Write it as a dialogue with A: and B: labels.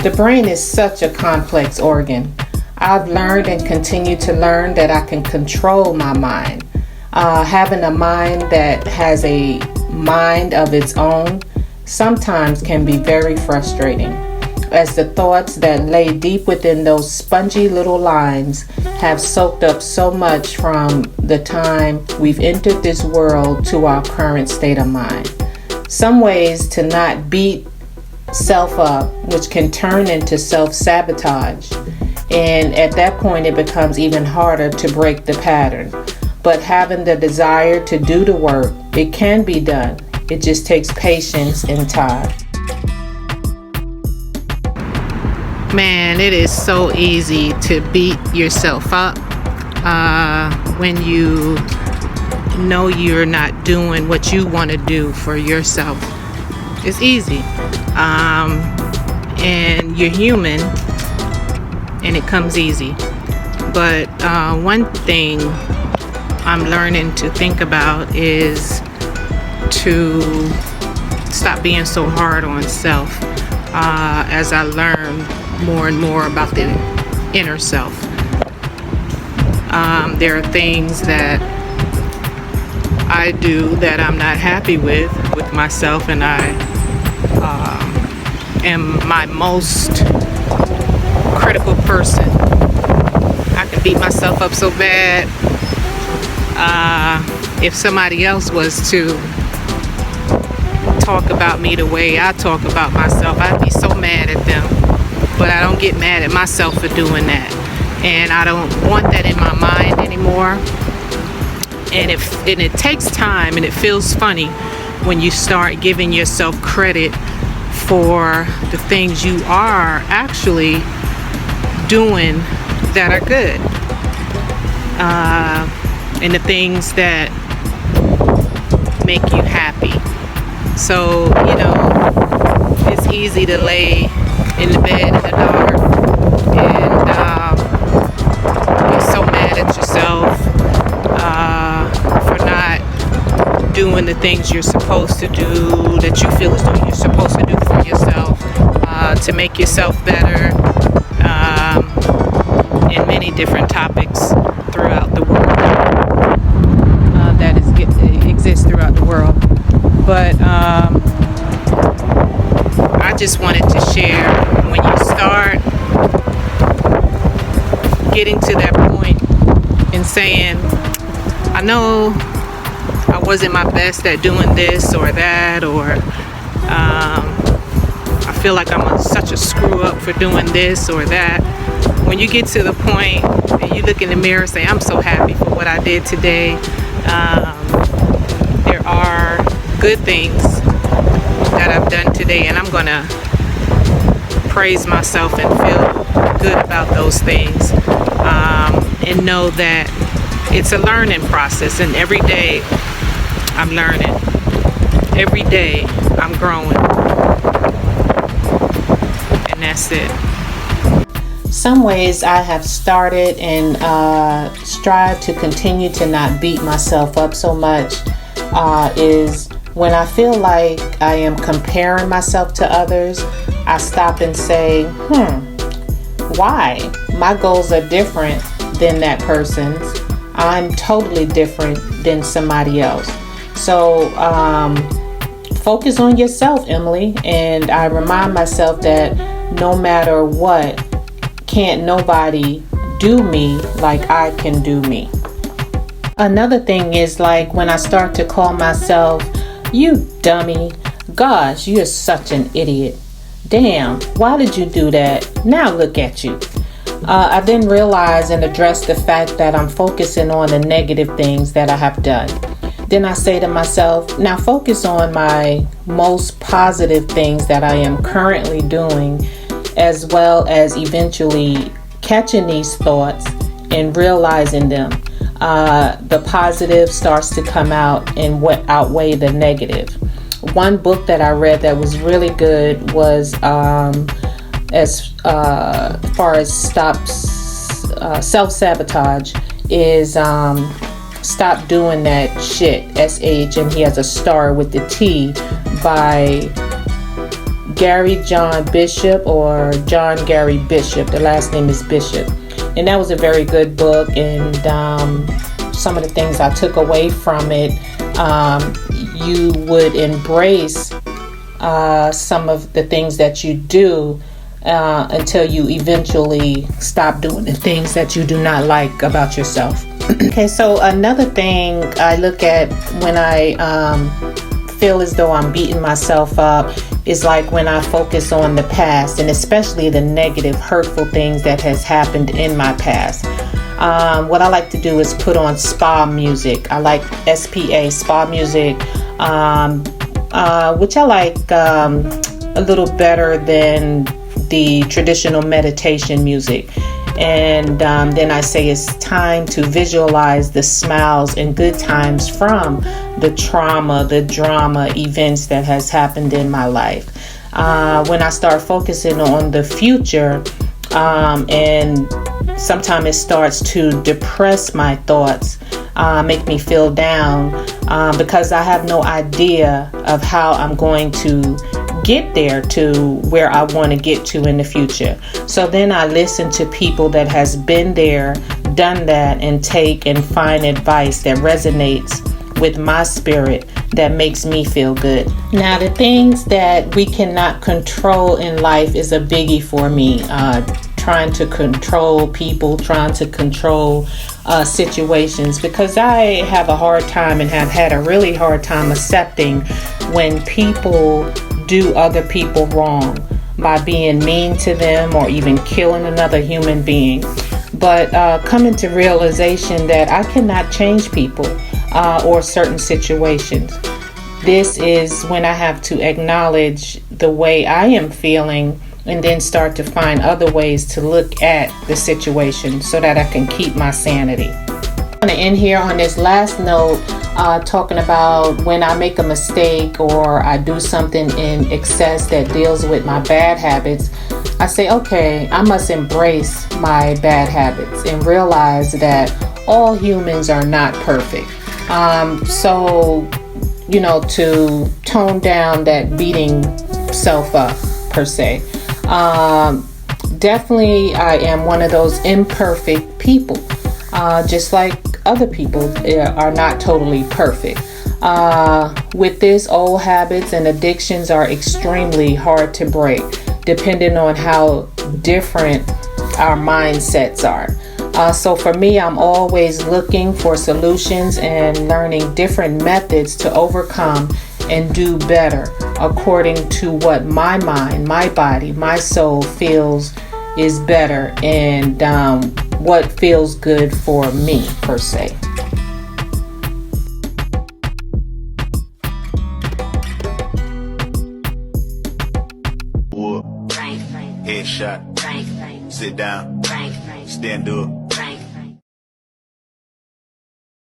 A: The brain is such a complex organ. I've learned and continue to learn that I can control my mind. Having a mind that has a mind of its own sometimes can be very frustrating, as the thoughts that lay deep within those spongy little lines have soaked up so much from the time we've entered this world to our current state of mind. Some ways to not beat self up, which can turn into self-sabotage, and at that point it becomes even harder to break the pattern. But having the desire to do the work, it can be done. It just takes patience and time. Man, it is so easy to beat yourself up when you know you're not doing what you want to do for yourself. It's easy. And you're human, and it comes easy. But one thing I'm learning to think about is to stop being so hard on self as I learn more and more about the inner self. There are things that I do that I'm not happy with myself, and I am my most critical person. I can beat myself up so bad. If somebody else was to talk about me the way I talk about myself, I'd be so mad at them. But I don't get mad at myself for doing that. And I don't want that in my mind anymore. And it takes time, and it feels funny when you start giving yourself credit for the things you are actually doing that are good. And the things that make you happy. So, it's easy to lay in the bed in the dark and get so mad at yourself for not doing the things you're supposed to do, that you feel as though you're supposed to do for yourself, to make yourself better, in many different topics throughout the world that exists throughout the world. But I just wanted to share, when you start getting to that point and saying, I know I wasn't my best at doing this or that, or I feel like I'm such a screw up for doing this or that. When you get to the point and you look in the mirror and say, I'm so happy for what I did today. There are good things that I've done today, and I'm going to praise myself and feel good about those things, and know that it's a learning process, and every day I'm learning. Every day I'm growing. And that's it. Some ways I have started and strive to continue to not beat myself up so much is when I feel like I am comparing myself to others, I stop and say, why? My goals are different than that person's. I'm totally different than somebody else. So focus on yourself, Emily. And I remind myself that no matter what, can't nobody do me like I can do me. Another thing is, like, when I start to call myself, you dummy, gosh, you're such an idiot. Damn, why did you do that? Now look at you. I then realize and address the fact that I'm focusing on the negative things that I have done. Then I say to myself, now focus on my most positive things that I am currently doing, as well as eventually catching these thoughts and realizing them. The positive starts to come out and outweigh the negative. One book that I read that was really good was as far as self-sabotage is Stop Doing That Shit, SH, and he has a star with the T, by Gary John Bishop, or John Gary Bishop. The last name is Bishop. And that was a very good book, and some of the things I took away from it, you would embrace some of the things that you do until you eventually stop doing the things that you do not like about yourself. Okay, so another thing I look at when I feel as though I'm beating myself up is like when I focus on the past, and especially the negative, hurtful things that has happened in my past. What I like to do is put on spa music. I like spa music, which I like a little better than the traditional meditation music. And then I say it's time to visualize the smiles and good times from the trauma, the drama events that has happened in my life. When I start focusing on the future, and sometimes it starts to depress my thoughts, make me feel down, because I have no idea of how I'm going to get there to where I want to get to in the future. So then I listen to people that has been there, done that, and take and find advice that resonates with my spirit, that makes me feel good. Now, the things that we cannot control in life is a biggie for me. Trying to control people, trying to control situations, because I have a hard time and have had a really hard time accepting when people do other people wrong by being mean to them or even killing another human being. But coming to realization that I cannot change people or certain situations. This is when I have to acknowledge the way I am feeling, and then start to find other ways to look at the situation so that I can keep my sanity. I'm going to end here on this last note, talking about when I make a mistake or I do something in excess that deals with my bad habits. I say, okay, I must embrace my bad habits and realize that all humans are not perfect. So, to tone down that beating self up per se. Definitely I am one of those imperfect people, just like other people are not totally perfect. With this, old habits and addictions are extremely hard to break, depending on how different our mindsets are. So for me, I'm always looking for solutions and learning different methods to overcome and do better according to what my mind, my body, my soul feels is better, and what feels good for me per se.
B: Headshot. Sit down. Stand up.